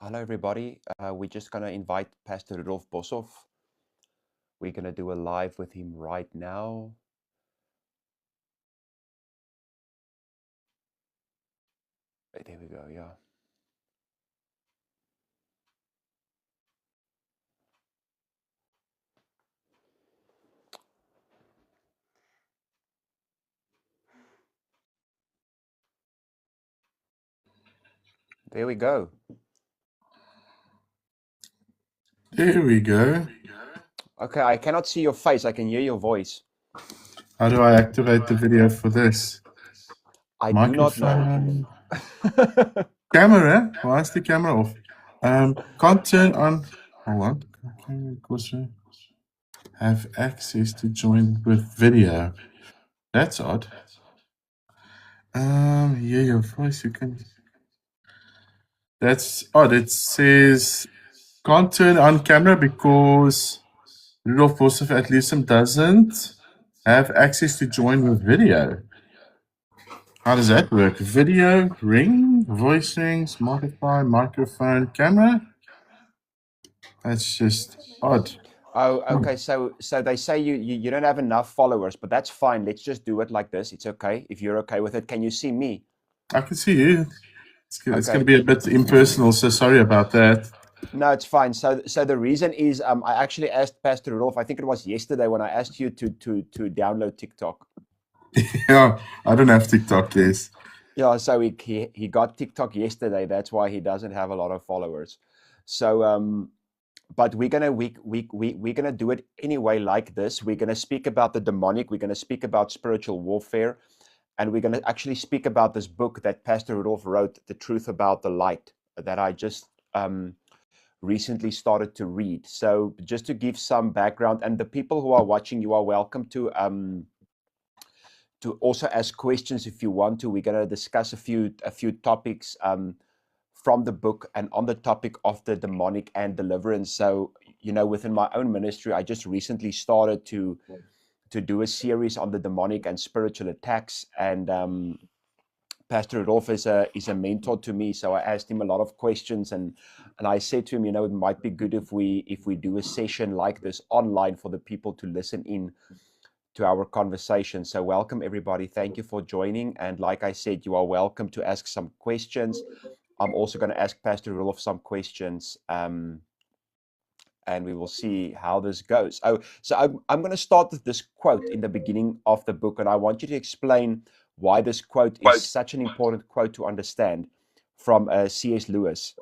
Hello, everybody. We're just going to invite Pastor Rudolf Boshoff. We're going to do a live with him right now. There we go, yeah. There we go. There we go. Okay, I cannot see your face. I can hear your voice. How do I activate the video for this? I do not know. Microphone. Camera? Why is the camera off? Can't turn on. Hold on. Okay, also have access to join with video. That's odd. Hear your voice. You can. That's odd. It says can't turn on camera because Rudolf Boshoff at Leeson doesn't have access to join with video. How does that work? Video, ring, voice rings, modify, microphone, camera? That's just odd. Oh, okay. So they say you don't have enough followers, but that's fine. Let's just do it like this. It's okay. If you're okay with it, can you see me? I can see you. It's going Okay. to be a bit impersonal, so sorry about that. No, it's fine. So the reason is I actually asked Pastor Rudolf, I think it was yesterday when I asked you to download TikTok. Yeah, I don't have TikTok, yes. Yeah, so he got TikTok yesterday. That's why he doesn't have a lot of followers. So but we're gonna do it anyway like this. We're gonna speak about the demonic. We're gonna speak about spiritual warfare, and we're gonna actually speak about this book that Pastor Rudolf wrote, "The Truth About the Light," that I just recently started to read. So just to give some background, and the people who are watching, you are welcome to also ask questions if you want to. We're going to discuss a few topics from the book and on the topic of the demonic and deliverance. So, within my own ministry, I just recently started to do a series on the demonic and spiritual attacks. And Pastor Rudolf is a mentor to me, so I asked him a lot of questions, and I said to him, it might be good if we do a session like this online for the people to listen in to our conversation. So welcome everybody. Thank you for joining. And like I said, you are welcome to ask some questions. I'm also going to ask Pastor Rudolf some questions, and we will see how this goes. So I'm going to start with this quote in the beginning of the book, and I want you to explain why this quote is such an important quote to understand from C.S. Lewis.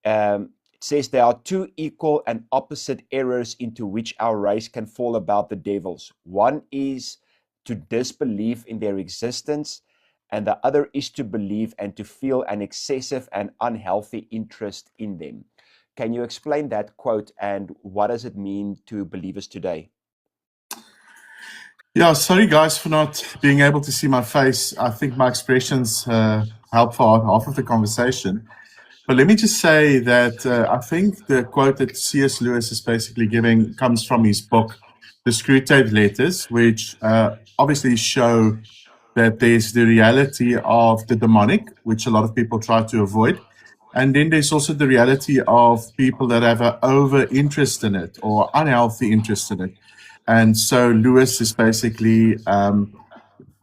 It says there are two equal and opposite errors into which our race can fall about the devils. One is to disbelieve in their existence, and the other is to believe and to feel an excessive and unhealthy interest in them. Can you explain that quote and what does it mean to believers today? Yeah, sorry guys for not being able to see my face. I think my expressions help for half of the conversation. But let me just say that I think the quote that C.S. Lewis is basically giving comes from his book, The Screwtape Letters, which obviously show that there's the reality of the demonic, which a lot of people try to avoid. And then there's also the reality of people that have an over interest in it or unhealthy interest in it. And so Lewis is basically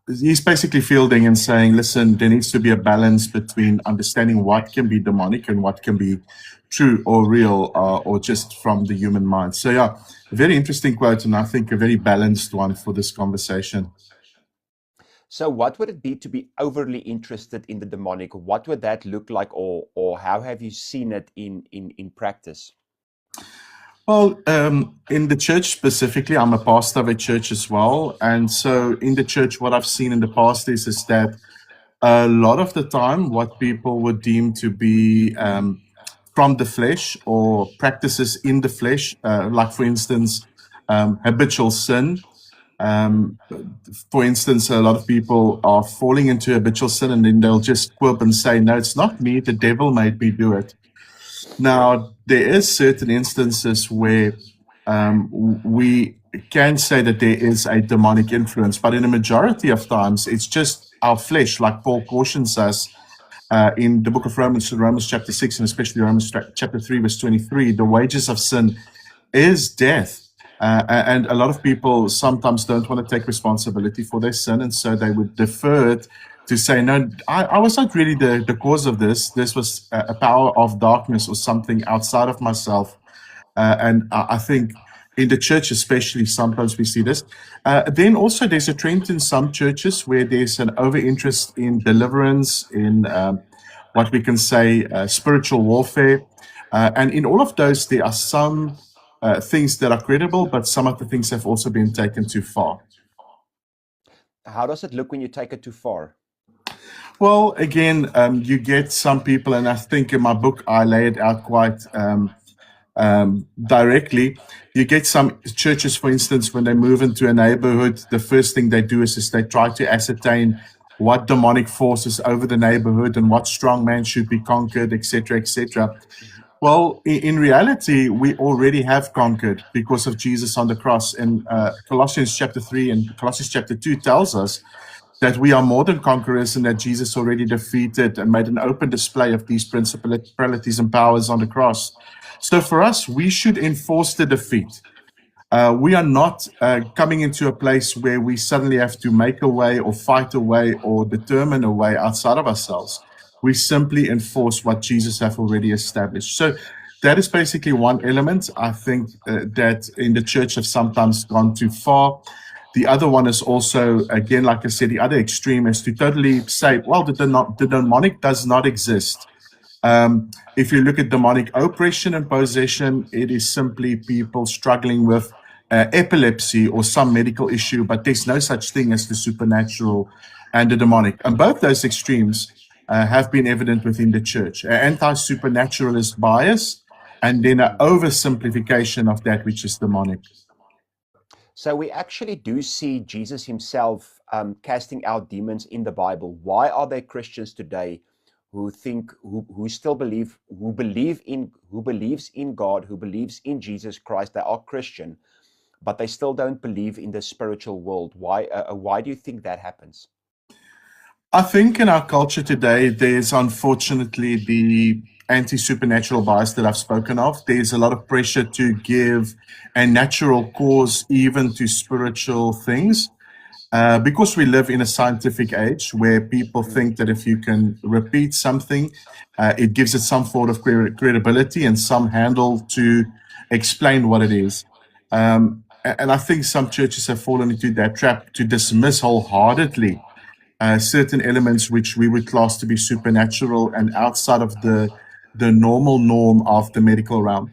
he's basically fielding and saying, listen, there needs to be a balance between understanding what can be demonic and what can be true or real or just from the human mind. So yeah, a very interesting quote, and I think a very balanced one for this conversation. So what would it be to be overly interested in the demonic? What would that look like, or how have you seen it in practice? Well, in the church specifically, I'm a pastor of a church as well. And so in the church, what I've seen in the past is that a lot of the time, what people would deem to be from the flesh or practices in the flesh, like for instance, habitual sin. For instance, a lot of people are falling into habitual sin and then they'll just quip and say, no, it's not me, the devil made me do it. Now, there is certain instances where we can say that there is a demonic influence, but in a majority of times, it's just our flesh, like Paul cautions us, in the book of Romans, Romans chapter 6, and especially Romans chapter 3, verse 23, the wages of sin is death. And a lot of people sometimes don't want to take responsibility for their sin, and so they would defer it to say, no, I was not really the cause of this. This was a power of darkness or something outside of myself. And I think in the church especially, sometimes we see this. Then also there's a trend in some churches where there's an over-interest in deliverance, in what we can say spiritual warfare. And in all of those, there are some things that are credible, but some of the things have also been taken too far. How does it look when you take it too far? Well, again, you get some people, and I think in my book I lay it out quite directly. You get some churches, for instance, when they move into a neighborhood, the first thing they do is they try to ascertain what demonic forces over the neighborhood and what strong man should be conquered, etc., etc. Well, in reality, we already have conquered because of Jesus on the cross. And Colossians chapter 3 and Colossians chapter 2 tells us that we are more than conquerors and that Jesus already defeated and made an open display of these principalities and powers on the cross. So for us, we should enforce the defeat. We are not coming into a place where we suddenly have to make a way or fight a way or determine a way outside of ourselves. We simply enforce what Jesus has already established. So that is basically one element. I think that in the church have sometimes gone too far. The other one is also, again, like I said, the other extreme is to totally say, well, the demonic does not exist. If you look at demonic oppression and possession, it is simply people struggling with epilepsy or some medical issue, but there's no such thing as the supernatural and the demonic. And both those extremes have been evident within the church. An anti-supernaturalist bias and then an oversimplification of that which is demonic. So we actually do see Jesus himself casting out demons in the Bible. Why are there Christians today who still believes in God, who believes in Jesus Christ? They are Christian, but they still don't believe in the spiritual world. Why do you think that happens? I think in our culture today, there's unfortunately the anti-supernatural bias that I've spoken of. There's a lot of pressure to give a natural cause even to spiritual things. Because we live in a scientific age where people think that if you can repeat something, it gives it some sort of credibility and some handle to explain what it is. And I think some churches have fallen into that trap to dismiss wholeheartedly certain elements which we would class to be supernatural and outside of the normal norm of the medical realm.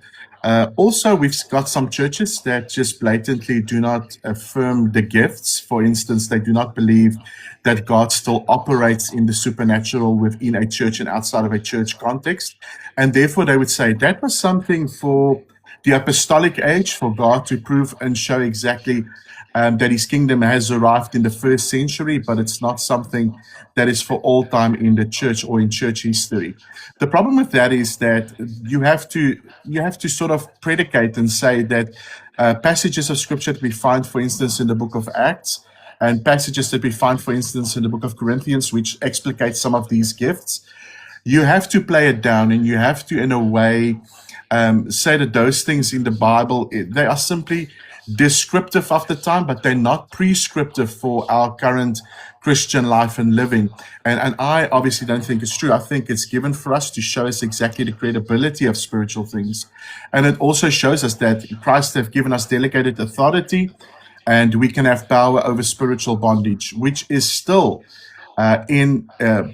Also, we've got some churches that just blatantly do not affirm the gifts. For instance, they do not believe that God still operates in the supernatural within a church and outside of a church context. And therefore, they would say that was something for the apostolic age, for God to prove and show exactly that his kingdom has arrived in the first century, but it's not something that is for all time in the church or in church history. The problem with that is that you have to sort of predicate and say that passages of scripture that we find, for instance, in the book of Acts, and passages that we find, for instance, in the book of Corinthians, which explicate some of these gifts, you have to play it down and you have to, in a way, say that those things in the Bible, they are simply descriptive of the time, but they're not prescriptive for our current Christian life and living. And I obviously don't think it's true. I think it's given for us to show us exactly the credibility of spiritual things. And it also shows us that Christ has given us delegated authority and we can have power over spiritual bondage, which is still in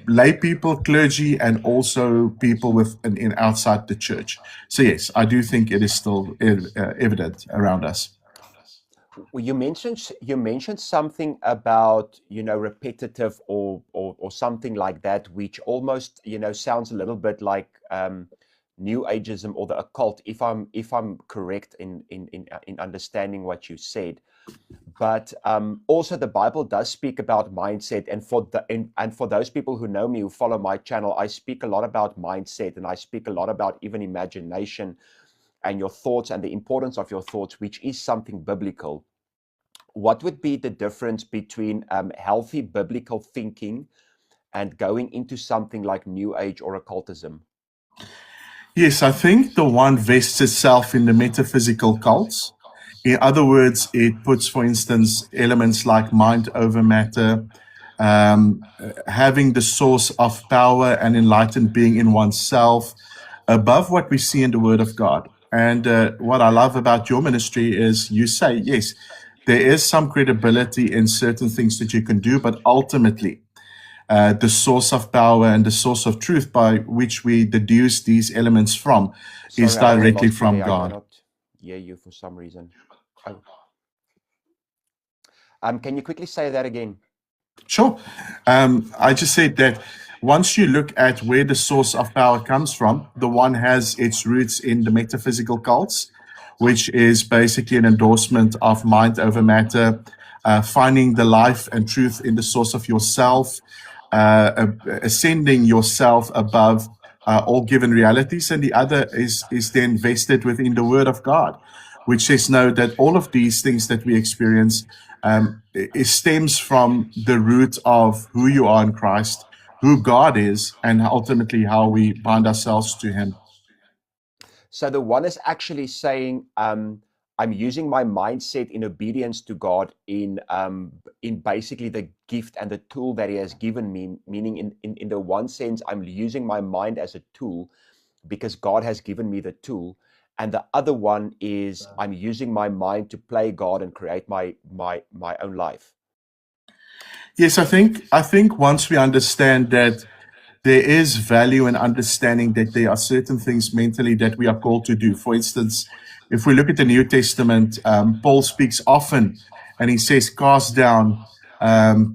lay people, clergy, and also people in outside the church. So yes, I do think it is still evident around us. Well, you mentioned something about repetitive or something like that, which almost sounds a little bit like New Ageism or the occult, if I'm correct in understanding what you said. But also the Bible does speak about mindset, and for those people who know me, who follow my channel, I speak a lot about mindset, and I speak a lot about even imagination and your thoughts and the importance of your thoughts, which is something biblical. What would be the difference between healthy biblical thinking and going into something like New Age or occultism? Yes, I think the one vests itself in the metaphysical cults. In other words, it puts, for instance, elements like mind over matter, having the source of power and enlightened being in oneself above what we see in the Word of God. And what I love about your ministry is you say, yes, there is some credibility in certain things that you can do, but ultimately, the source of power and the source of truth by which we deduce these elements from is Sorry, I think I directly lost you from there. I God. cannot hear you for some reason. Oh, can you quickly say that again? Sure. I just said that once you look at where the source of power comes from, the one has its roots in the metaphysical cults, which is basically an endorsement of mind over matter, finding the life and truth in the source of yourself, ascending yourself above all given realities. And the other is then vested within the Word of God, which says no, that all of these things that we experience it stems from the root of who you are in Christ, who God is, and ultimately how we bind ourselves to Him. So the one is actually saying, I'm using my mindset in obedience to God in basically the gift and the tool that He has given me. Meaning, in the one sense, I'm using my mind as a tool because God has given me the tool. And the other one is I'm using my mind to play God and create my own life. Yes, I think once we understand that there is value in understanding that there are certain things mentally that we are called to do. For instance, if we look at the New Testament, Paul speaks often and he says, cast down,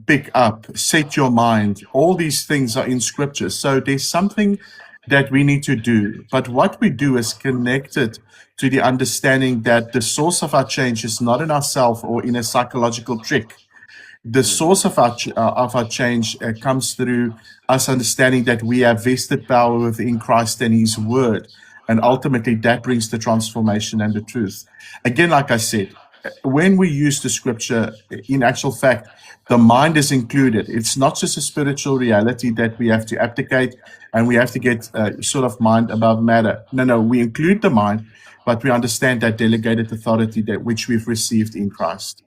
pick up, set your mind. All these things are in scripture. So there's something that we need to do. But what we do is connected to the understanding that the source of our change is not in ourselves or in a psychological trick. The source of our change comes through us understanding that we have vested power within Christ and His Word, and ultimately that brings the transformation and the truth. Again, like I said, when we use the Scripture, in actual fact, the mind is included. It's not just a spiritual reality that we have to abdicate and we have to get sort of mind above matter. No, we include the mind, but we understand that delegated authority that which we've received in Christ.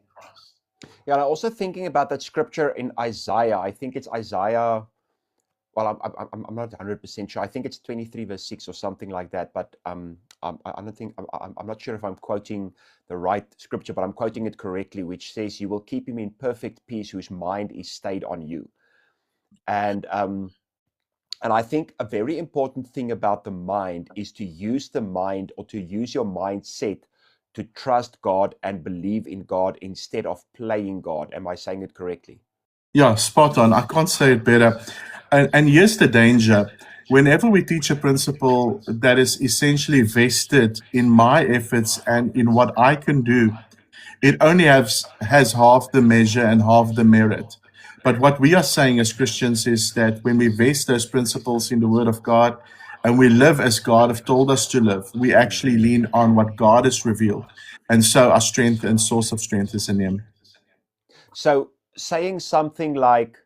Yeah, and I'm also thinking about that scripture in Isaiah. I think it's Isaiah. Well, I'm not 100% sure. I think it's 23 verse 6 or something like that. But I don't think I'm not sure if I'm quoting the right scripture, but I'm quoting it correctly, which says, "You will keep him in perfect peace, whose mind is stayed on you." And I think a very important thing about the mind is to use the mind, or to use your mindset to trust God and believe in God instead of playing God. Am I saying it correctly? Yeah, spot on. I can't say it better. And here's the danger. Whenever we teach a principle that is essentially vested in my efforts and in what I can do, it only has half the measure and half the merit. But what we are saying as Christians is that when we vest those principles in the Word of God and we live as God have told us to live, we actually lean on what God has revealed. And so our strength and source of strength is in Him. So saying something like,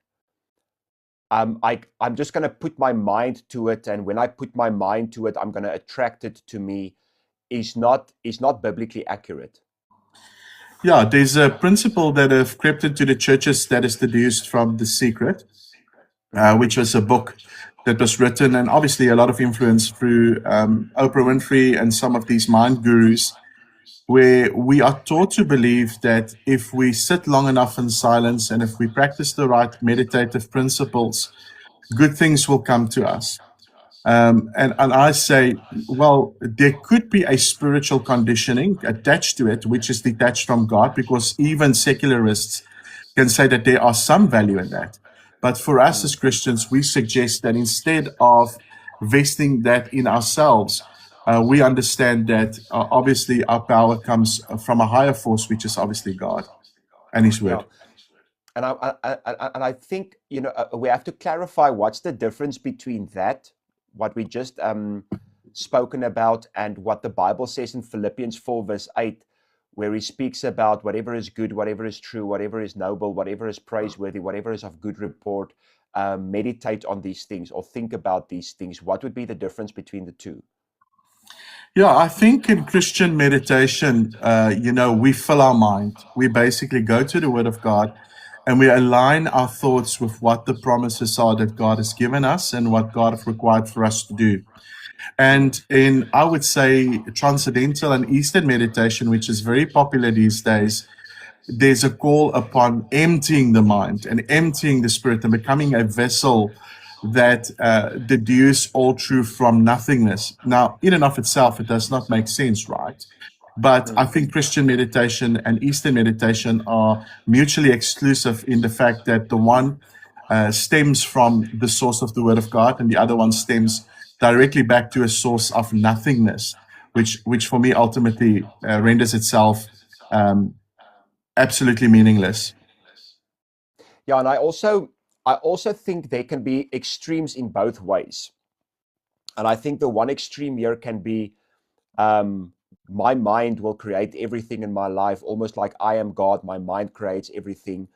I'm just going to put my mind to it, and when I put my mind to it, I'm going to attract it to me, is not biblically accurate. Yeah, there's a principle that have crept into the churches that is deduced from The Secret, which was a book that was written, and obviously a lot of influence through Oprah Winfrey and some of these mind gurus, where we are taught to believe that if we sit long enough in silence and if we practice the right meditative principles, good things will come to us. And I say, well, there could be a spiritual conditioning attached to it, which is detached from God, because even secularists can say that there are some value in that. But for us as Christians, we suggest that instead of vesting that in ourselves, we understand that obviously our power comes from a higher force, which is obviously God and His Yeah. Word. And I think, we have to clarify what's the difference between that, what we just spoken about, and what the Bible says in Philippians 4 verse 8, where he speaks about whatever is good, whatever is true, whatever is noble, whatever is praiseworthy, whatever is of good report, meditate on these things or think about these things. What would be the difference between the two? Yeah, I think in Christian meditation, we fill our mind. We basically go to the Word of God and we align our thoughts with what the promises are that God has given us and what God has required for us to do. And in, I would say, Transcendental and Eastern meditation, which is very popular these days, there's a call upon emptying the mind and emptying the spirit and becoming a vessel that deduce all truth from nothingness. Now, in and of itself, it does not make sense, right? But I think Christian meditation and Eastern meditation are mutually exclusive in the fact that the one stems from the source of the Word of God, and the other one stems directly back to a source of nothingness, which for me ultimately renders itself absolutely meaningless. Yeah, and I also think there can be extremes in both ways. And I think the one extreme here can be my mind will create everything in my life, almost like I am God. My mind creates everything.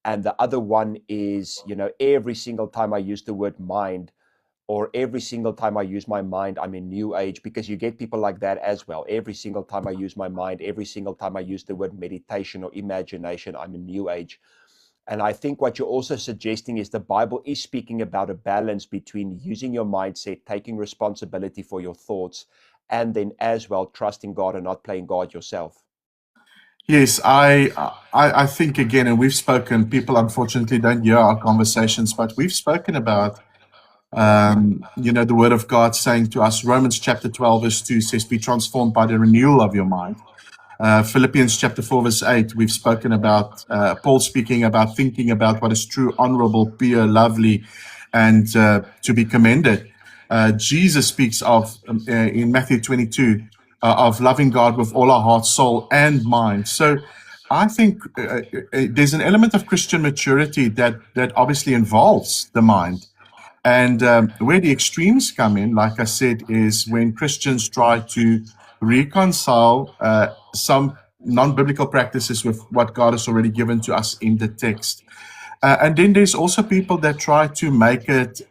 And the other one is, every single time I use the word mind, or every single time I use my mind, I'm in New Age, because you get people like that as well. Every single time I use my mind, every single time I use the word meditation or imagination, I'm in New Age. And I think what you're also suggesting is the Bible is speaking about a balance between using your mindset, taking responsibility for your thoughts, and then as well trusting God and not playing God yourself. Yes, I think again, and we've spoken. People unfortunately don't hear our conversations, but we've spoken about the Word of God saying to us. Romans chapter 12 verse 2 says, "Be transformed by the renewal of your mind." Philippians chapter 4 verse 8, we've spoken about Paul speaking about thinking about what is true, honorable, pure, lovely, and to be commended. Jesus speaks of in Matthew 22 of loving God with all our heart, soul, and mind. So I think there's an element of Christian maturity that obviously involves the mind. And where the extremes come in, like I said, is when Christians try to reconcile some non-biblical practices with what God has already given to us in the text. And then there's also people that try to make it,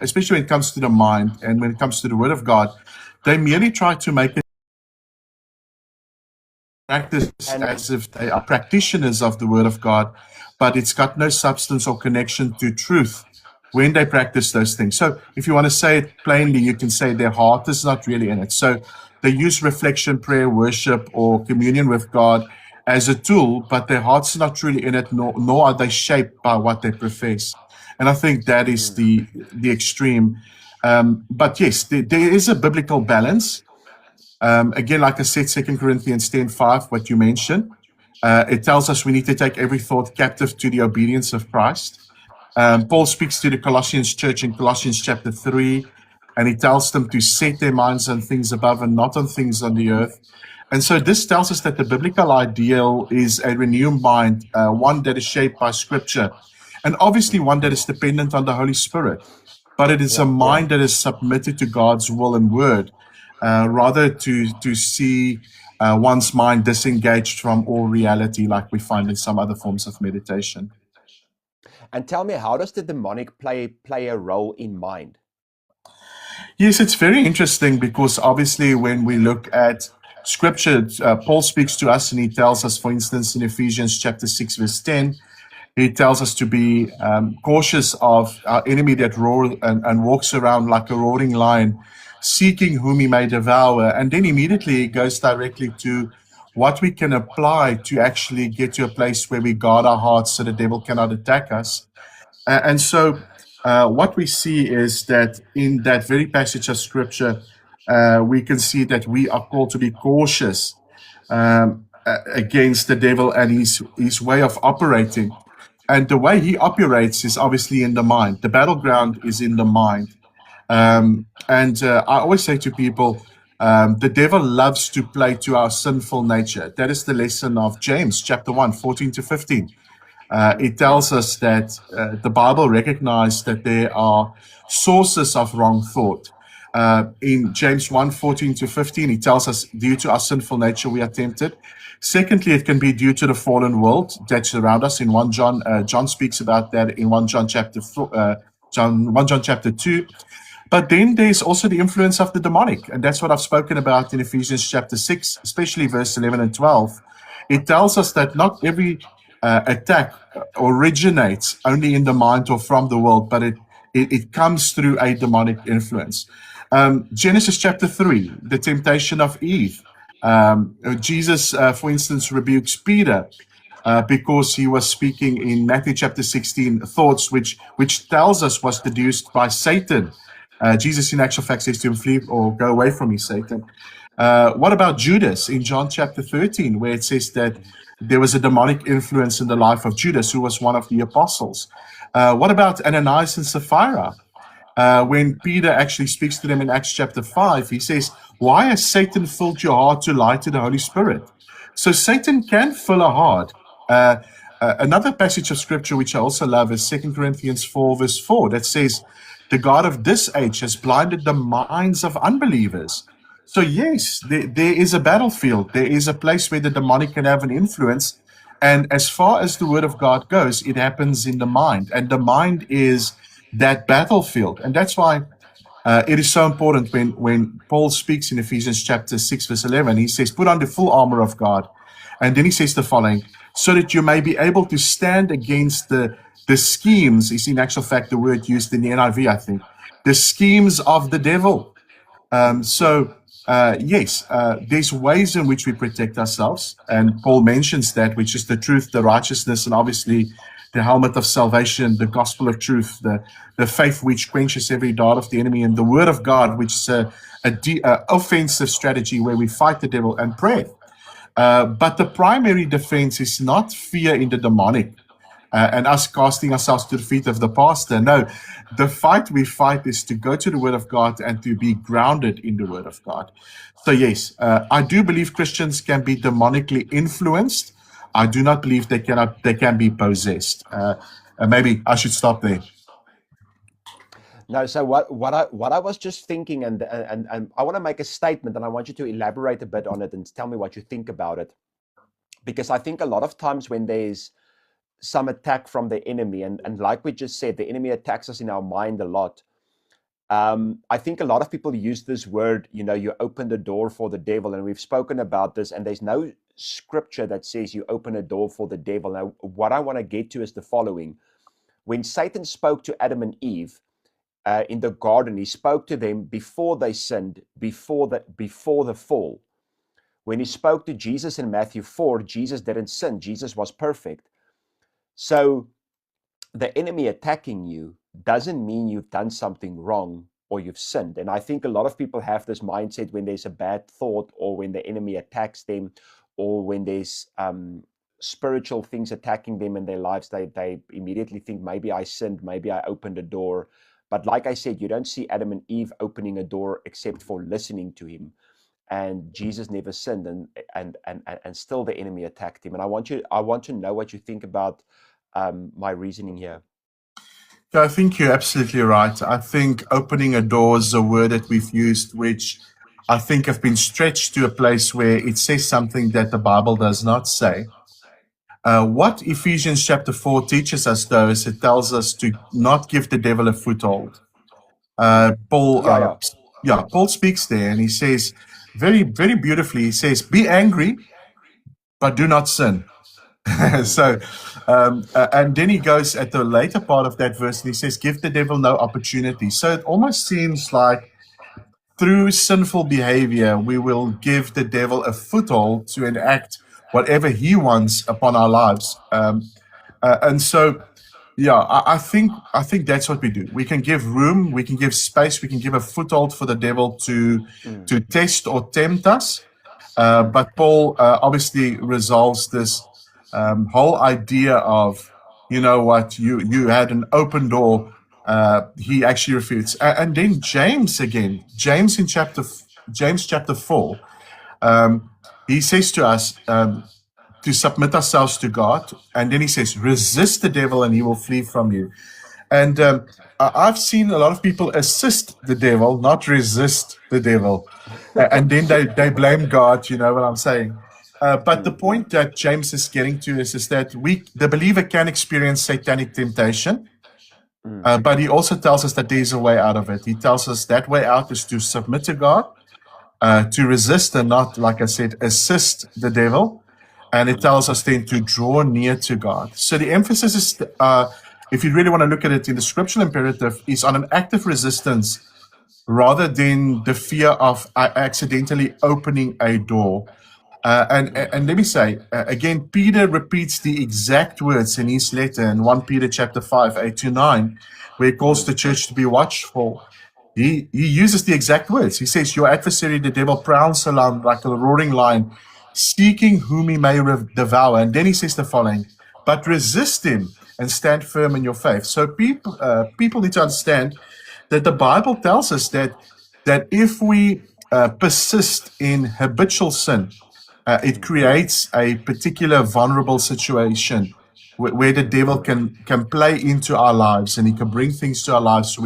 especially when it comes to the mind and when it comes to the Word of God, they merely try to make it practice as if they are practitioners of the Word of God, but it's got no substance or connection to truth when they practice those things. So if you want to say it plainly, you can say their heart is not really in it. So they use reflection, prayer, worship, or communion with God as a tool, but their heart's not truly in it, nor are they shaped by what they profess. And I think that is the extreme. But yes, there is a biblical balance. Again, like I said, 2 Corinthians 10:5, what you mentioned, it tells us we need to take every thought captive to the obedience of Christ. Paul speaks to the Colossians church in Colossians chapter 3, and he tells them to set their minds on things above and not on things on the earth. And so this tells us that the biblical ideal is a renewed mind, one that is shaped by Scripture, and obviously one that is dependent on the Holy Spirit. But it is a mind that is submitted to God's will and word, rather to see one's mind disengaged from all reality like we find in some other forms of meditation. And tell me, how does the demonic play a role in mind? Yes, it's very interesting because obviously when we look at Scripture, Paul speaks to us and he tells us, for instance, in Ephesians chapter 6, verse 10, he tells us to be cautious of our enemy that roars and walks around like a roaring lion, seeking whom he may devour. And then immediately he goes directly to what we can apply to actually get to a place where we guard our hearts so the devil cannot attack us. And so what we see is that in that very passage of Scripture, we can see that we are called to be cautious against the devil and his way of operating. And the way he operates is obviously in the mind. The battleground is in the mind. I always say to people, the devil loves to play to our sinful nature. That is the lesson of James chapter 1, 14 to 15. It tells us that the Bible recognizes that there are sources of wrong thought. In James 1, 14 to 15, he tells us, due to our sinful nature, we are tempted. Secondly, it can be due to the fallen world that's around us. In 1 John, John speaks about that in 1 John chapter 1 John chapter 2. But then there's also the influence of the demonic, and that's what I've spoken about in Ephesians chapter 6, especially verse 11 and 12. It tells us that not every attack originates only in the mind or from the world, but it comes through a demonic influence. Genesis chapter 3, the temptation of Eve. Jesus, for instance, rebukes Peter because he was speaking in Matthew chapter 16 thoughts which tells us was deduced by Satan. Jesus, in actual fact, says to him, flee or go away from me, Satan. What about Judas in John chapter 13, where it says that there was a demonic influence in the life of Judas, who was one of the apostles? What about Ananias and Sapphira? When Peter actually speaks to them in Acts chapter 5, he says, why has Satan filled your heart to lie to the Holy Spirit? So Satan can fill a heart. Another passage of scripture which I also love is 2 Corinthians 4 verse 4 that says, the God of this age has blinded the minds of unbelievers. So yes, there is a battlefield. There is a place where the demonic can have an influence. And as far as the word of God goes, it happens in the mind. And the mind is that battlefield. And that's why it is so important when Paul speaks in Ephesians chapter 6 verse 11, he says, put on the full armor of God. And then he says the following, so that you may be able to stand against the schemes, is in actual fact the word used in the NIV, I think, the schemes of the devil. Yes, there's ways in which we protect ourselves, and Paul mentions that, which is the truth, the righteousness, and obviously the helmet of salvation, the gospel of truth, the faith which quenches every dart of the enemy, and the word of God, which is a offensive strategy where we fight the devil and pray. But the primary defense is not fear in the demonic, and us casting ourselves to the feet of the pastor. No, the fight we fight is to go to the word of God and to be grounded in the word of God. So yes, I do believe Christians can be demonically influenced. I do not believe they can be possessed. Maybe I should stop there. No, so what I was just thinking, and I want to make a statement, and I want you to elaborate a bit on it and tell me what you think about it, because I think a lot of times when there's some attack from the enemy, and like we just said, the enemy attacks us in our mind a lot. I think a lot of people use this word, you open the door for the devil, and we've spoken about this, and there's no scripture that says you open a door for the devil. Now, what I want to get to is the following. When Satan spoke to Adam and Eve in the garden, he spoke to them before they sinned, before the fall. When he spoke to Jesus in Matthew 4, Jesus didn't sin. Jesus was perfect. So the enemy attacking you doesn't mean you've done something wrong or you've sinned. And I think a lot of people have this mindset when there's a bad thought, or when the enemy attacks them, or when there's spiritual things attacking them in their lives, they immediately think, maybe I sinned, maybe I opened a door. But like I said, you don't see Adam and Eve opening a door except for listening to him. And Jesus never sinned, and still the enemy attacked him. And I want to know what you think about my reasoning here. Yeah, I think you're absolutely right. I think opening a door is a word that we've used, which I think have been stretched to a place where it says something that the Bible does not say. What Ephesians chapter 4 teaches us, though, is it tells us to not give the devil a foothold. Paul speaks there, and he says very, very beautifully, he says, be angry, but do not sin. So, and then he goes at the later part of that verse, and he says, give the devil no opportunity. So it almost seems like through sinful behavior, we will give the devil a foothold to enact whatever he wants upon our lives. And so, yeah, I think that's what we do. We can give room, we can give space, we can give a foothold for the devil to test or tempt us. But Paul obviously resolves this whole idea of, you had an open door. He actually refutes. And then James again, James chapter 4, he says to us to submit ourselves to God. And then he says, resist the devil and he will flee from you. And I've seen a lot of people assist the devil, not resist the devil. And then they blame God, you know what I'm saying? But the point that James is getting to is that the believer can experience satanic temptation, but he also tells us that there's a way out of it. He tells us that way out is to submit to God, to resist and not, like I said, assist the devil. And it tells us then to draw near to God. So the emphasis is, if you really want to look at it in the scriptural imperative, is on an active resistance rather than the fear of accidentally opening a door. And let me say, again, Peter repeats the exact words in his letter in 1 Peter chapter 5, 8-9, where he calls the church to be watchful. He uses the exact words. He says, your adversary, the devil, prowls around like a roaring lion, seeking whom he may devour. And then he says the following, but resist him and stand firm in your faith. So people need to understand that the Bible tells us that if we persist in habitual sin, it creates a particular vulnerable situation where the devil can play into our lives, and he can bring things to our lives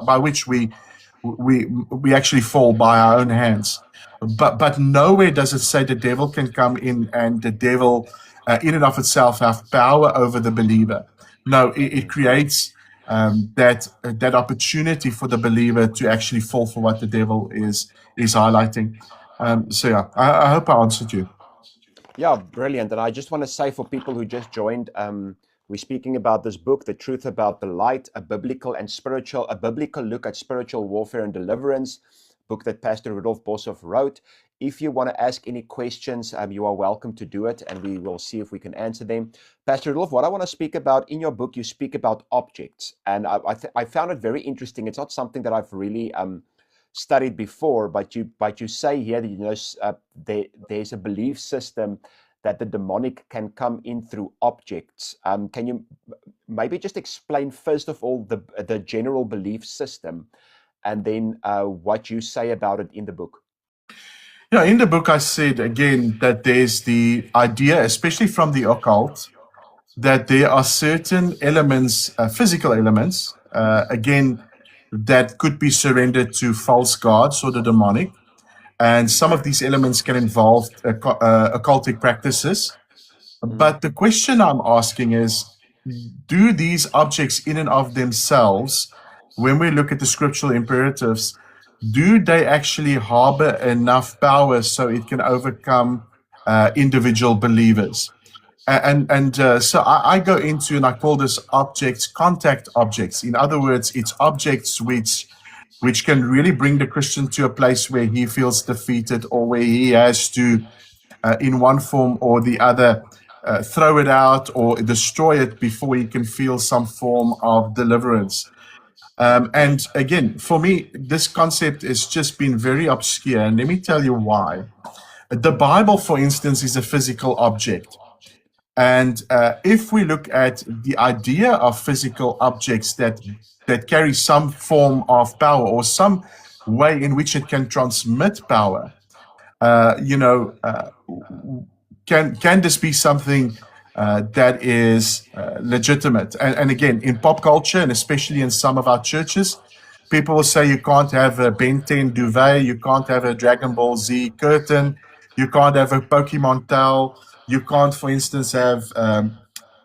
by which we actually fall by our own hands. But nowhere does it say the devil can come in and the devil in and of itself have power over the believer. No, it creates that opportunity for the believer to actually fall for what the devil is highlighting. So yeah, I hope I answered you. Yeah, brilliant. And I just want to say for people who just joined, we're speaking about this book, The Truth About the Light, a biblical look at spiritual warfare and deliverance, book that Pastor Rudolf Boshoff wrote. If you want to ask any questions, you are welcome to do it, and we will see if we can answer them. Pastor Rudolf, what I want to speak about, in your book, you speak about objects, and I found it very interesting. It's not something that I've really studied before, but you say here that there's a belief system that the demonic can come in through objects. Can you maybe just explain first of all the general belief system, and then what you say about it in the book? Yeah, in the book I said again that there's the idea, especially from the occult, that there are certain elements, physical elements, again, that could be surrendered to false gods or the demonic. And some of these elements can involve occultic practices. But the question I'm asking is, do these objects in and of themselves, when we look at the scriptural imperatives, do they actually harbor enough power so it can overcome individual believers? So I go into, and I call this objects, contact objects. In other words, it's objects which can really bring the Christian to a place where he feels defeated, or where he has to, in one form or the other, throw it out or destroy it before he can feel some form of deliverance. And again, for me, this concept has just been very obscure. And let me tell you why. The Bible, for instance, is a physical object. And if we look at the idea of physical objects that carry some form of power or some way in which it can transmit power, can this be something that is legitimate? And again, in pop culture, and especially in some of our churches, people will say you can't have a Ben 10 duvet, you can't have a Dragon Ball Z curtain, you can't have a Pokemon towel, you can't, for instance, have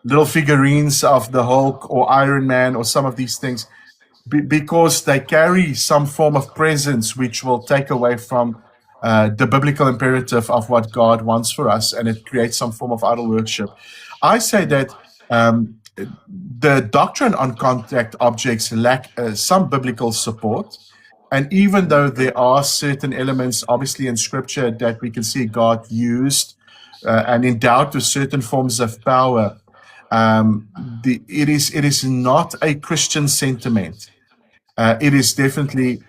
little figurines of the Hulk or Iron Man or some of these things, because they carry some form of presence which will take away from the biblical imperative of what God wants for us, and it creates some form of idol worship. I say that the doctrine on contact objects lack some biblical support. And even though there are certain elements, obviously, in Scripture that we can see God used and endowed with certain forms of power, it is not a Christian sentiment. It is definitely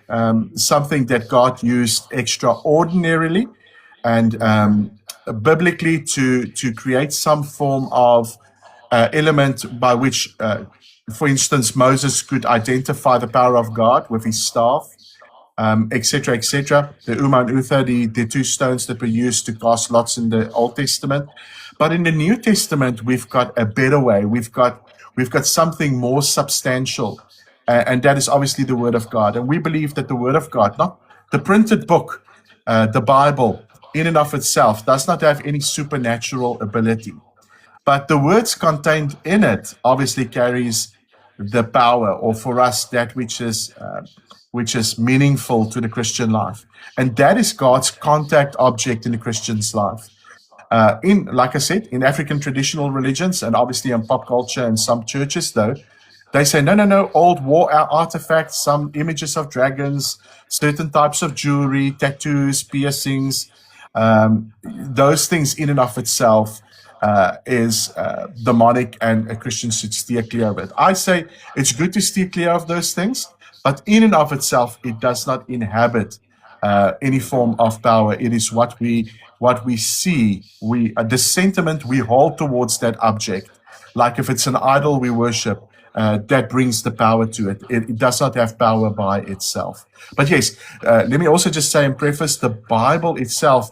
something that God used extraordinarily and biblically to create some form of element by which, for instance, Moses could identify the power of God with his staff, etc., etc. The Uma and Utha, the two stones that were used to cast lots in the Old Testament. But in the New Testament, we've got a better way. We've got something more substantial, and that is obviously the Word of God. And we believe that the Word of God, not the printed book, the Bible, in and of itself does not have any supernatural ability. But the words contained in it obviously carries the power, or for us, that which is meaningful to the Christian life, and that is God's contact object in the Christian's life. Like I said, in African traditional religions, and obviously in pop culture and some churches, though, they say no, old war artifacts, some images of dragons, certain types of jewelry, tattoos, piercings, those things in and of itself is demonic, and a Christian should steer clear of it. I say it's good to steer clear of those things, but in and of itself, it does not inhabit any form of power. It is what we see, the sentiment we hold towards that object. Like if it's an idol we worship, that brings the power to it. It does not have power by itself. But yes, let me also just say in preface, the Bible itself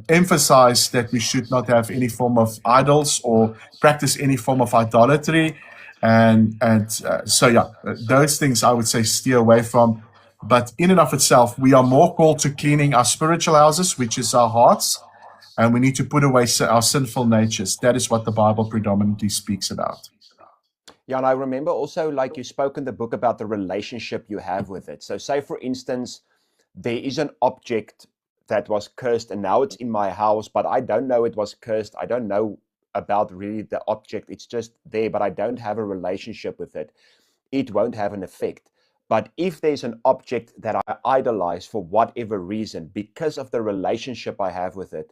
emphasize that we should not have any form of idols or practice any form of idolatry, and so yeah, those things I would say steer away from. But in and of itself, we are more called to cleaning our spiritual houses, which is our hearts, and we need to put away our sinful natures. That is what the Bible predominantly speaks about. Yeah, and I remember also, like you spoke in the book about the relationship you have with it. So say, for instance, there is an object that was cursed and now it's in my house, but I don't know it was cursed. I don't know about really the object. It's just there, but I don't have a relationship with it. It won't have an effect. But if there's an object that I idolize for whatever reason, because of the relationship I have with it,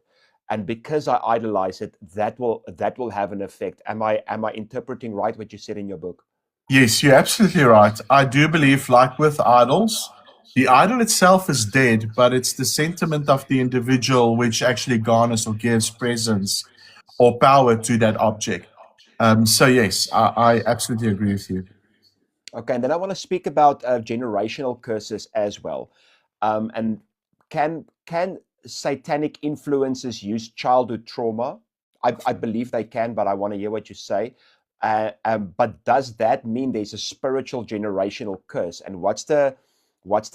and because I idolize it, that will have an effect. Am I interpreting right what you said in your book? Yes, you're absolutely right. I do believe, like with idols, the idol itself is dead, but it's the sentiment of the individual which actually garners or gives presence or power to that object. So yes, I absolutely agree with you. Okay, and then I want to speak about generational curses as well. And can satanic influences use childhood trauma? I believe they can, but I want to hear what you say. But does that mean there's a spiritual generational curse? And what's the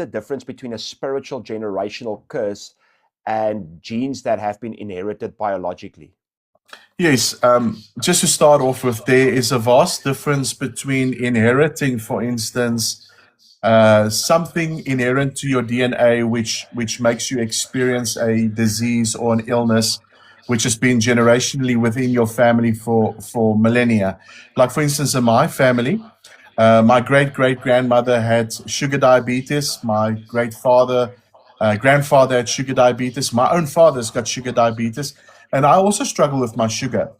difference between a spiritual generational curse and genes that have been inherited biologically? Yes, just to start off with, there is a vast difference between inheriting, for instance, something inherent to your DNA, which makes you experience a disease or an illness, which has been generationally within your family for millennia. Like, for instance, in my family, my great grandmother had sugar diabetes. My grandfather had sugar diabetes. My own father's got sugar diabetes, and I also struggle with my sugar.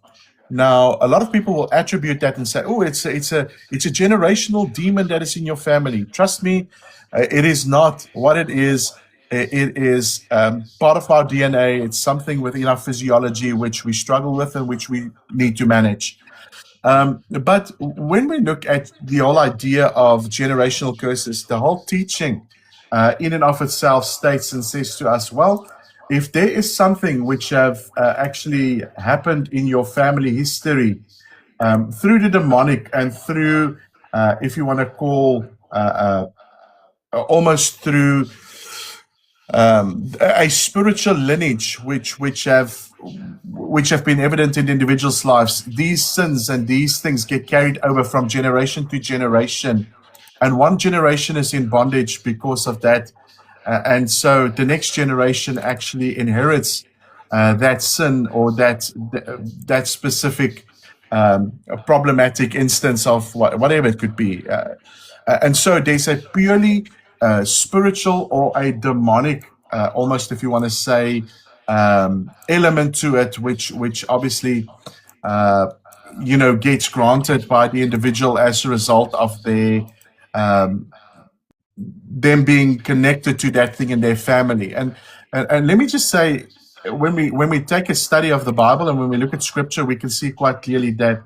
Now, a lot of people will attribute that and say, "Oh, it's a generational demon that is in your family." Trust me, it is not. What it is, it is part of our DNA. It's something within our physiology which we struggle with and which we need to manage. But when we look at the whole idea of generational curses, the whole teaching in and of itself states and says to us, well, if there is something which have actually happened in your family history through the demonic and through, if you want to call, almost through a spiritual lineage which have been evident in individuals' lives, these sins and these things get carried over from generation to generation, and one generation is in bondage because of that, and so the next generation actually inherits that sin or that specific problematic instance of whatever it could be, and so there's a purely spiritual or a demonic, almost, if you want to say, element to it, which obviously gets granted by the individual as a result of them being connected to that thing in their family. And let me just say, when we take a study of the Bible and when we look at Scripture, we can see quite clearly that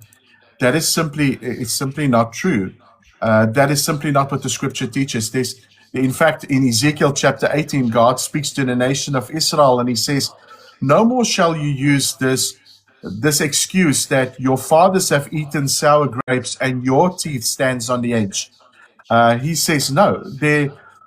is simply not true. That is simply not what the Scripture teaches. In fact, in Ezekiel chapter 18, God speaks to the nation of Israel and he says, "No more shall you use this excuse that your fathers have eaten sour grapes and your teeth stands on the edge." He says, no,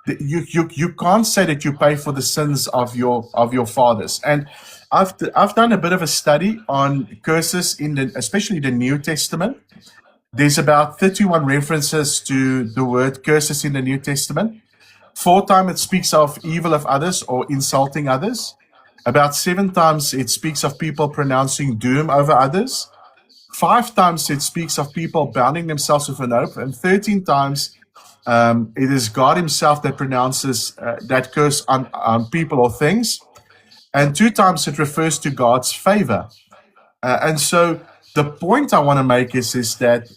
you can't say that you pay for the sins of your fathers. And I've done a bit of a study on curses in especially the New Testament. There's about 31 references to the word curses in the New Testament. 4 times it speaks of evil of others or insulting others. About 7 times it speaks of people pronouncing doom over others. 5 times it speaks of people bounding themselves with an oath, and 13 times it is God himself that pronounces that curse on people or things. And 2 times it refers to God's favor. And so the point I want to make is that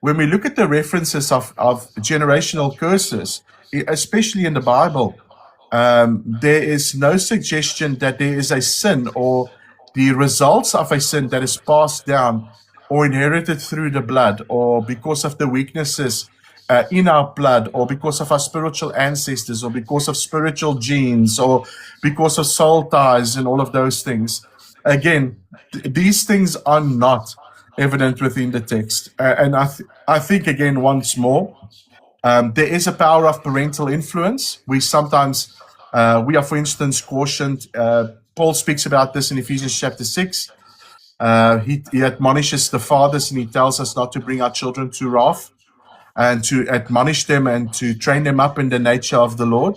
when we look at the references of generational curses, especially in the Bible, there is no suggestion that there is a sin or the results of a sin that is passed down or inherited through the blood, or because of the weaknesses in our blood, or because of our spiritual ancestors, or because of spiritual genes, or because of soul ties and all of those things. Again, these things are not evident within the text. And I think, again, once more, there is a power of parental influence. We sometimes, we are, for instance, cautioned. Paul speaks about this in Ephesians chapter 6. He admonishes the fathers, and he tells us not to bring our children to wrath, and to admonish them and to train them up in the nature of the Lord.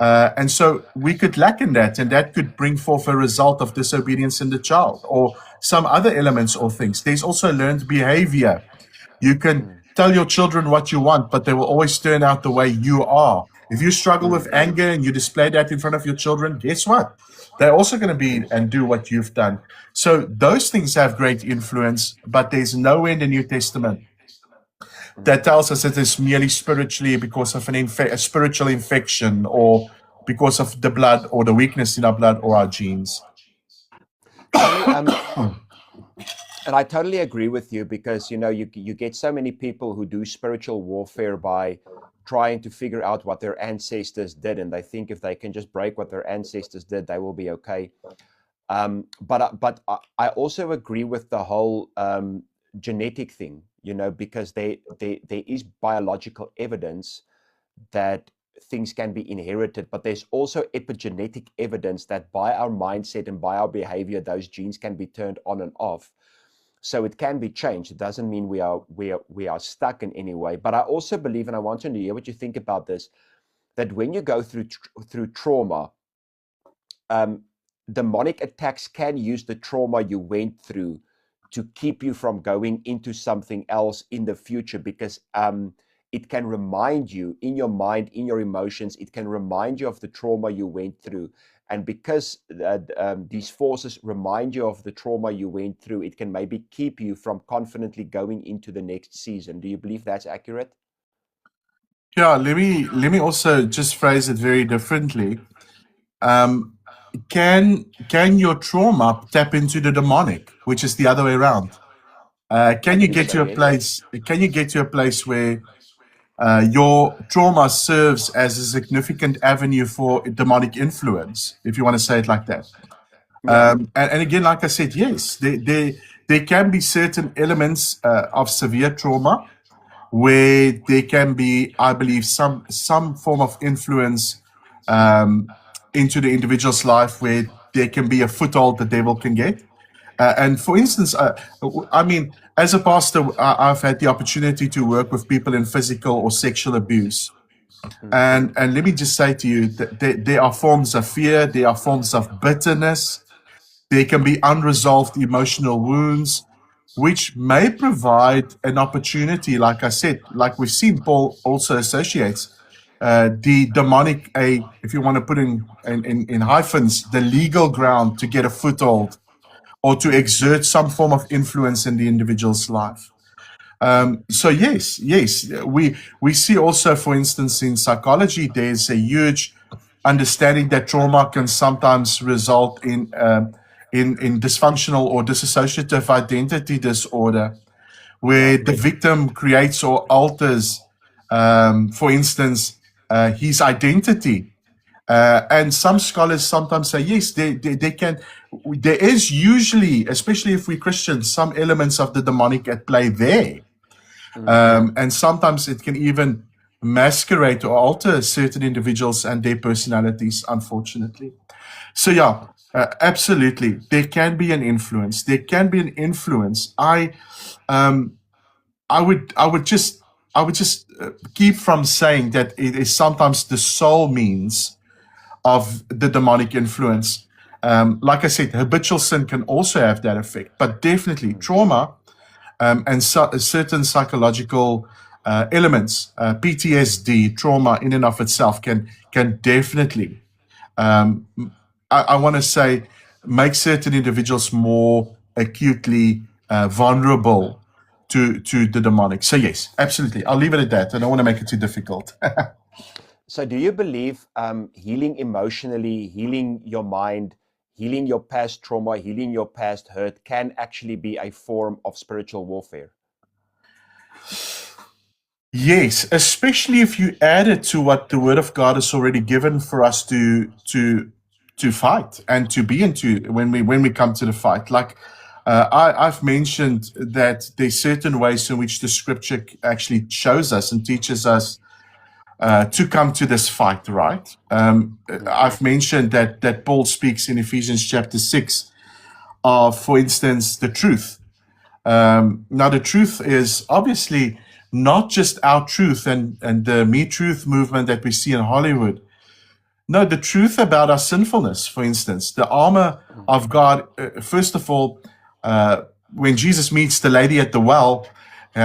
And so we could lack in that, and that could bring forth a result of disobedience in the child, or some other elements or things. There's also learned behavior. You can tell your children what you want, but they will always turn out the way you are. If you struggle with anger and you display that in front of your children, guess what? They're also going to be and do what you've done. So those things have great influence, but there's nowhere in the New Testament that tells us it is merely spiritually because of a spiritual infection, or because of the blood, or the weakness in our blood, or our genes. And I totally agree with you, because you get so many people who do spiritual warfare by trying to figure out what their ancestors did, and they think if they can just break what their ancestors did, they will be okay. But I also agree with the whole genetic thing, because there is biological evidence that things can be inherited, but there's also epigenetic evidence that by our mindset and by our behavior, those genes can be turned on and off. So it can be changed. It doesn't mean we are stuck in any way. But I also believe, and I want to hear what you think about this, that when you go through trauma, demonic attacks can use the trauma you went through to keep you from going into something else in the future, because it can remind you in your mind, in your emotions, it can remind you of the trauma you went through. And because these forces remind you of the trauma you went through, it can maybe keep you from confidently going into the next season. Do you believe that's accurate? Yeah, let me also just phrase it very differently. Can your trauma tap into the demonic, which is the other way around? Can you get to a place? Can you get to a place where your trauma serves as a significant avenue for demonic influence, if you want to say it like that? And again, like I said, yes, there can be certain elements of severe trauma where there can be, I believe, some form of influence into the individual's life, where there can be a foothold the devil can get. And for instance, I mean, as a pastor, I've had the opportunity to work with people in physical or sexual abuse. And let me just say to you that there are forms of fear, there are forms of bitterness, there can be unresolved emotional wounds, which may provide an opportunity, like I said, like we've seen Paul also associates the demonic, if you want to put in hyphens, the legal ground to get a foothold or to exert some form of influence in the individual's life. So yes, we see also, for instance, in psychology, there's a huge understanding that trauma can sometimes result in dysfunctional or dissociative identity disorder, where the victim creates or alters, for instance, his identity. And some scholars sometimes say, yes, they can. There is usually, especially if we're Christians, some elements of the demonic at play there. And sometimes it can even masquerade or alter certain individuals and their personalities, unfortunately. So yeah, absolutely, there can be an influence. There can be an influence. I would just keep from saying that it is sometimes the sole means of the demonic influence. Like I said, habitual sin can also have that effect, but definitely trauma and certain psychological elements, PTSD, trauma in and of itself can definitely, I want to say, make certain individuals more acutely vulnerable to the demonic. So yes, absolutely. I'll leave it at that. I don't want to make it too difficult. So, do you believe healing emotionally, healing your mind, healing your past trauma, healing your past hurt can actually be a form of spiritual warfare? Yes, especially if you add it to what the Word of God has already given for us to fight and to be into when we come to the fight. Like I've mentioned that there's certain ways in which the Scripture actually shows us and teaches us to come to this fight. Right? I've mentioned that Paul speaks in Ephesians chapter 6 of, for instance, the truth. Now, the truth is obviously not just our truth and the Me Truth movement that we see in Hollywood. No, the truth about our sinfulness, for instance, the armor of God. First of all, when Jesus meets the lady at the well,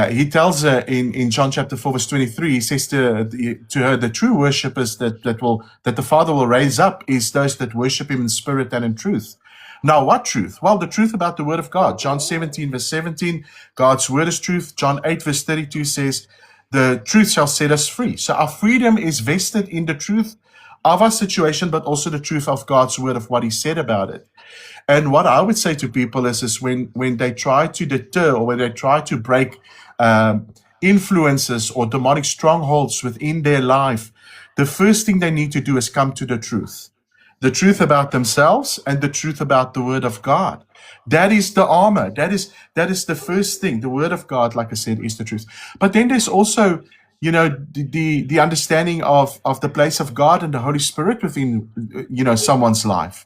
he tells her in John chapter 4, verse 23, he says to her, the true worshippers that the Father will raise up is those that worship him in spirit and in truth. Now, what truth? Well, the truth about the Word of God. John 17, verse 17, God's Word is truth. John 8, verse 32 says, the truth shall set us free. So our freedom is vested in the truth of our situation, but also the truth of God's Word, of what he said about it. And what I would say to people is when they try to deter or when they try to break influences or demonic strongholds within their life, the first thing they need to do is come to the truth. The truth about themselves and the truth about the Word of God. That is the armor. That is the first thing. The Word of God, like I said, is the truth. But then there's also, the understanding of the place of God and the Holy Spirit within, someone's life.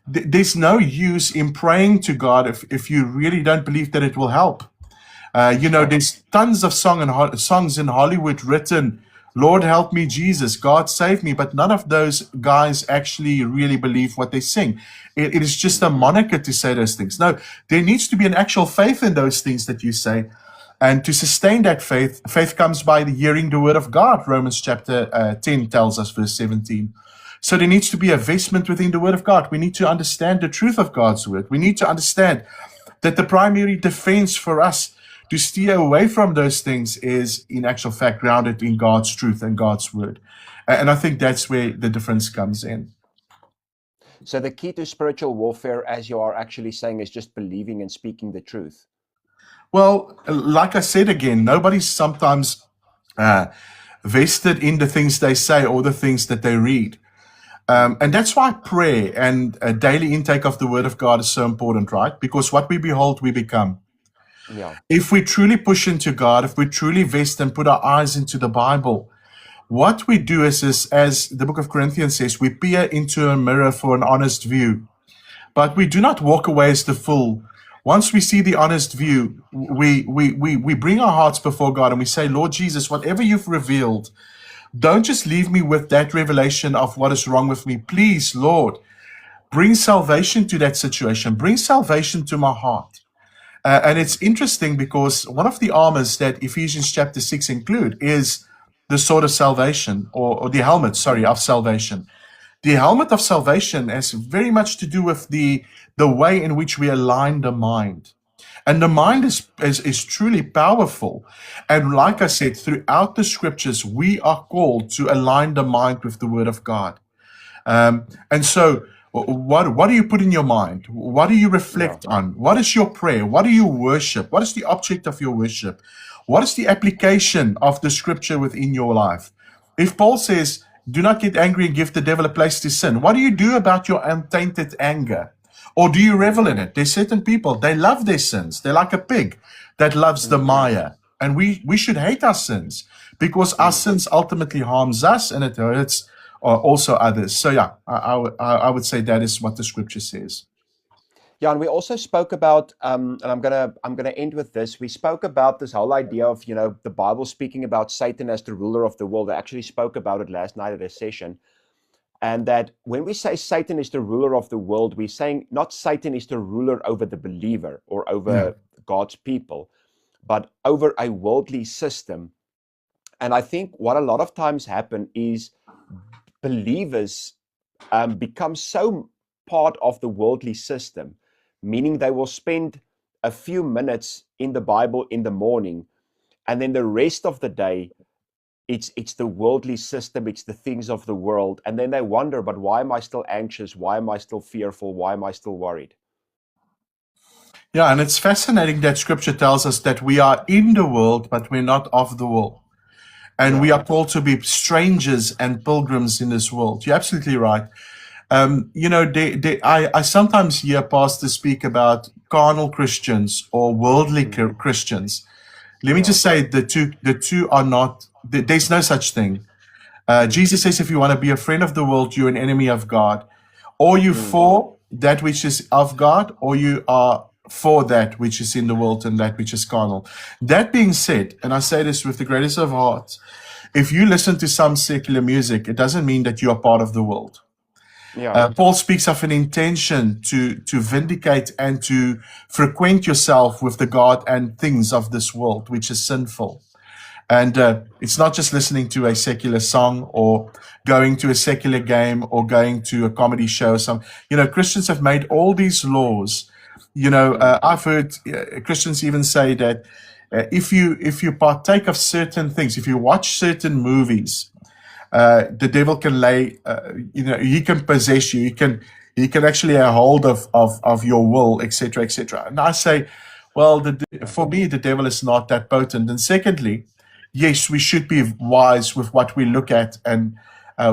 There's no use in praying to God if you really don't believe that it will help. There's tons of songs in Hollywood written, Lord help me, Jesus, God save me, but none of those guys actually really believe what they sing. It is just a moniker to say those things. No, there needs to be an actual faith in those things that you say. And to sustain that faith comes by hearing the Word of God. Romans chapter 10 tells us, verse 17. So there needs to be a vestment within the Word of God. We need to understand the truth of God's Word. We need to understand that the primary defense for us to steer away from those things is, in actual fact, grounded in God's truth and God's Word. And I think that's where the difference comes in. So the key to spiritual warfare, as you are actually saying, is just believing and speaking the truth. Well, like I said again, nobody's sometimes vested in the things they say or the things that they read. And that's why prayer and a daily intake of the Word of God is so important, right? Because what we behold, we become. Yeah. If we truly push into God, if we truly vest and put our eyes into the Bible, what we do is, as the book of Corinthians says, we peer into a mirror for an honest view. But we do not walk away as the fool. Once we see the honest view, we bring our hearts before God and we say, Lord Jesus, whatever you've revealed, don't just leave me with that revelation of what is wrong with me. Please, Lord, bring salvation to that situation. Bring salvation to my heart. And it's interesting because one of the armors that Ephesians chapter 6 include is the sword of salvation, or the helmet, of salvation. The helmet of salvation has very much to do with the way in which we align the mind. And the mind is truly powerful. And like I said, throughout the scriptures, we are called to align the mind with the Word of God. And so what do you put in your mind? What do you reflect on? What is your prayer? What do you worship? What is the object of your worship? What is the application of the scripture within your life? If Paul says, do not get angry and give the devil a place to sin, what do you do about your untainted anger? Or do you revel in it? There's certain people, they love their sins. They're like a pig that loves the mire. And we should hate our sins because our sins ultimately harms us and it hurts also others. So yeah, I would say that is what the scripture says. Yeah, and we also spoke about, and I'm gonna end with this. We spoke about this whole idea of, the Bible speaking about Satan as the ruler of the world. I actually spoke about it last night at a session, and that when we say Satan is the ruler of the world, we're saying not Satan is the ruler over the believer or Yeah. over God's people, but over a worldly system. And I think what a lot of times happen is believers become so part of the worldly system, meaning they will spend a few minutes in the Bible in the morning, and then the rest of the day, it's the worldly system, it's the things of the world, and then they wonder, but why am I still anxious? Why am I still fearful? Why am I still worried? Yeah, and it's fascinating that scripture tells us that we are in the world, but we're not of the world. And we Yeah. are called to be strangers and pilgrims in this world. You're absolutely right. I sometimes hear pastors speak about carnal Christians or worldly Christians. Let me Yeah. just say the two are not. There's no such thing. Jesus says, if you want to be a friend of the world, you're an enemy of God. Or you for that which is of God, or you are for that which is in the world and that which is carnal. That being said, and I say this with the greatest of hearts, if you listen to some secular music, it doesn't mean that you are part of the world. Yeah. Paul speaks of an intention to vindicate and to frequent yourself with the God and things of this world, which is sinful. And it's not just listening to a secular song or going to a secular game or going to a comedy show. Christians have made all these laws. I've heard Christians even say that if you partake of certain things, if you watch certain movies, the devil can he can possess you. He can actually have hold of your will, etc., etc. And I say, well, for me, the devil is not that potent. And secondly, yes, we should be wise with what we look at, and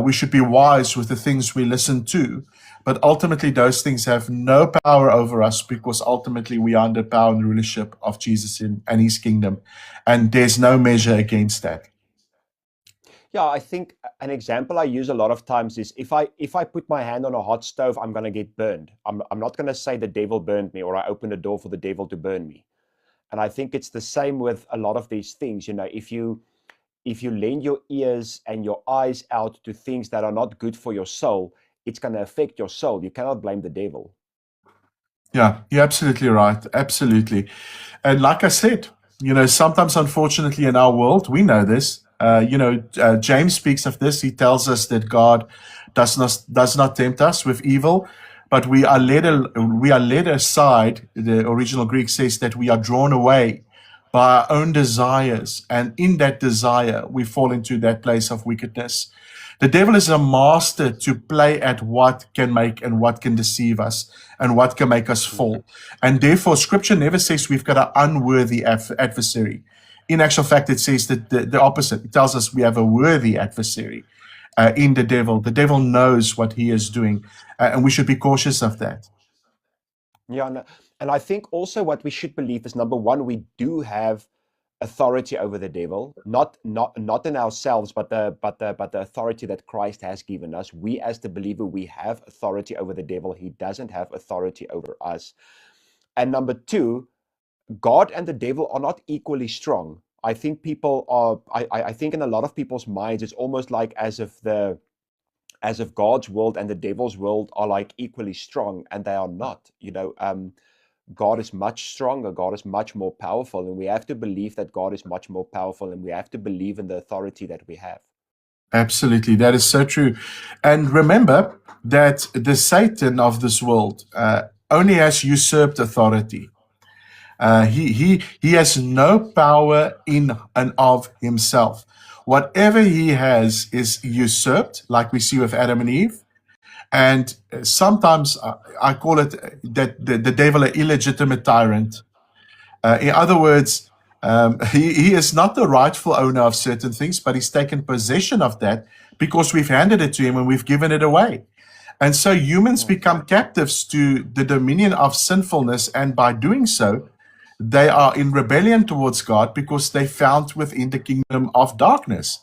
we should be wise with the things we listen to. But ultimately, those things have no power over us because ultimately we are under power and rulership of Jesus and his kingdom. And there's no measure against that. Yeah, I think an example I use a lot of times is if I put my hand on a hot stove, I'm gonna get burned. I'm not gonna say the devil burned me or I opened the door for the devil to burn me. And I think it's the same with a lot of these things. If you lend your ears and your eyes out to things that are not good for your soul, it's gonna affect your soul. You cannot blame the devil. Yeah, you're absolutely right. Absolutely. And like I said, sometimes unfortunately in our world, we know this. James speaks of this. He tells us that God does not tempt us with evil, but we are led aside. The original Greek says that we are drawn away by our own desires, and in that desire we fall into that place of wickedness. The devil is a master to play at what can make and what can deceive us and what can make us fall. And therefore, scripture never says we've got an unworthy adversary. In actual fact, it says that the opposite. It tells us we have a worthy adversary in the devil. The devil knows what he is doing, and we should be cautious of that. Yeah, and I think also what we should believe is, number one, we do have authority over the devil, not in ourselves, but the authority that Christ has given us. We as the believer, we have authority over the devil. He doesn't have authority over us. And number two, God and the devil are not equally strong. I think people are. I think in a lot of people's minds, it's almost like as if God's world and the devil's world are like equally strong, and they are not. God is much stronger. God is much more powerful, and we have to believe that God is much more powerful, and we have to believe in the authority that we have. Absolutely, that is so true. And remember that the Satan of this world only has usurped authority. He has no power in and of himself. Whatever he has is usurped, like we see with Adam and Eve. And sometimes I call it that the devil an illegitimate tyrant. In other words, he is not the rightful owner of certain things, but he's taken possession of that because we've handed it to him and we've given it away. And so humans become captives to the dominion of sinfulness, and by doing so, they are in rebellion towards God because they found within the kingdom of darkness.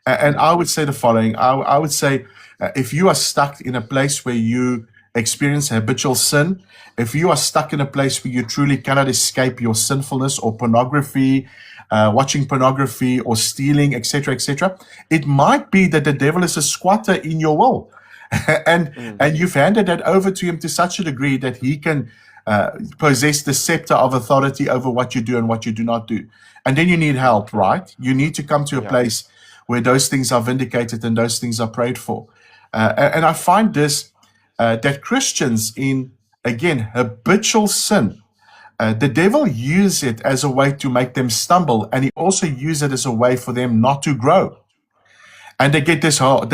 And I would say the following. I would say if you are stuck in a place where you experience habitual sin, if you are stuck in a place where you truly cannot escape your sinfulness or pornography, watching pornography or stealing, etc., it might be that the devil is a squatter in your will. and you've handed that over to him to such a degree that he can possess the scepter of authority over what you do and what you do not do. And then you need help, right? You need to come to a place where those things are vindicated and those things are prayed for. And I find this, that Christians in, again, habitual sin, the devil uses it as a way to make them stumble, and he also uses it as a way for them not to grow. And they get disheartened.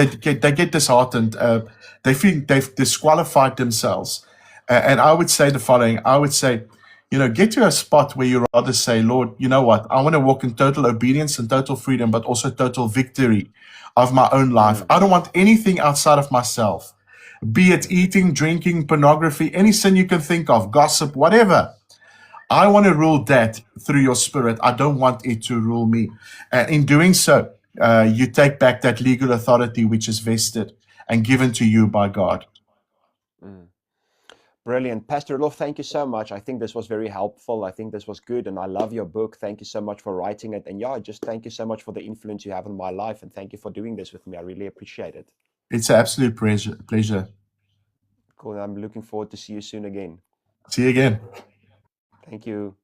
They feel they've disqualified themselves. And I would say the following. I would say, get to a spot where you rather say, Lord, you know what? I want to walk in total obedience and total freedom, but also total victory of my own life. I don't want anything outside of myself, be it eating, drinking, pornography, any sin you can think of, gossip, whatever. I want to rule that through your spirit. I don't want it to rule me. In doing so, you take back that legal authority which is vested and given to you by God. Brilliant. Pastor Rolf, thank you so much. I think this was very helpful. I think this was good, and I love your book. Thank you so much for writing it. And yeah, just thank you so much for the influence you have on my life, and thank you for doing this with me. I really appreciate it. It's an absolute pleasure. Cool. I'm looking forward to see you soon again. See you again. Thank you.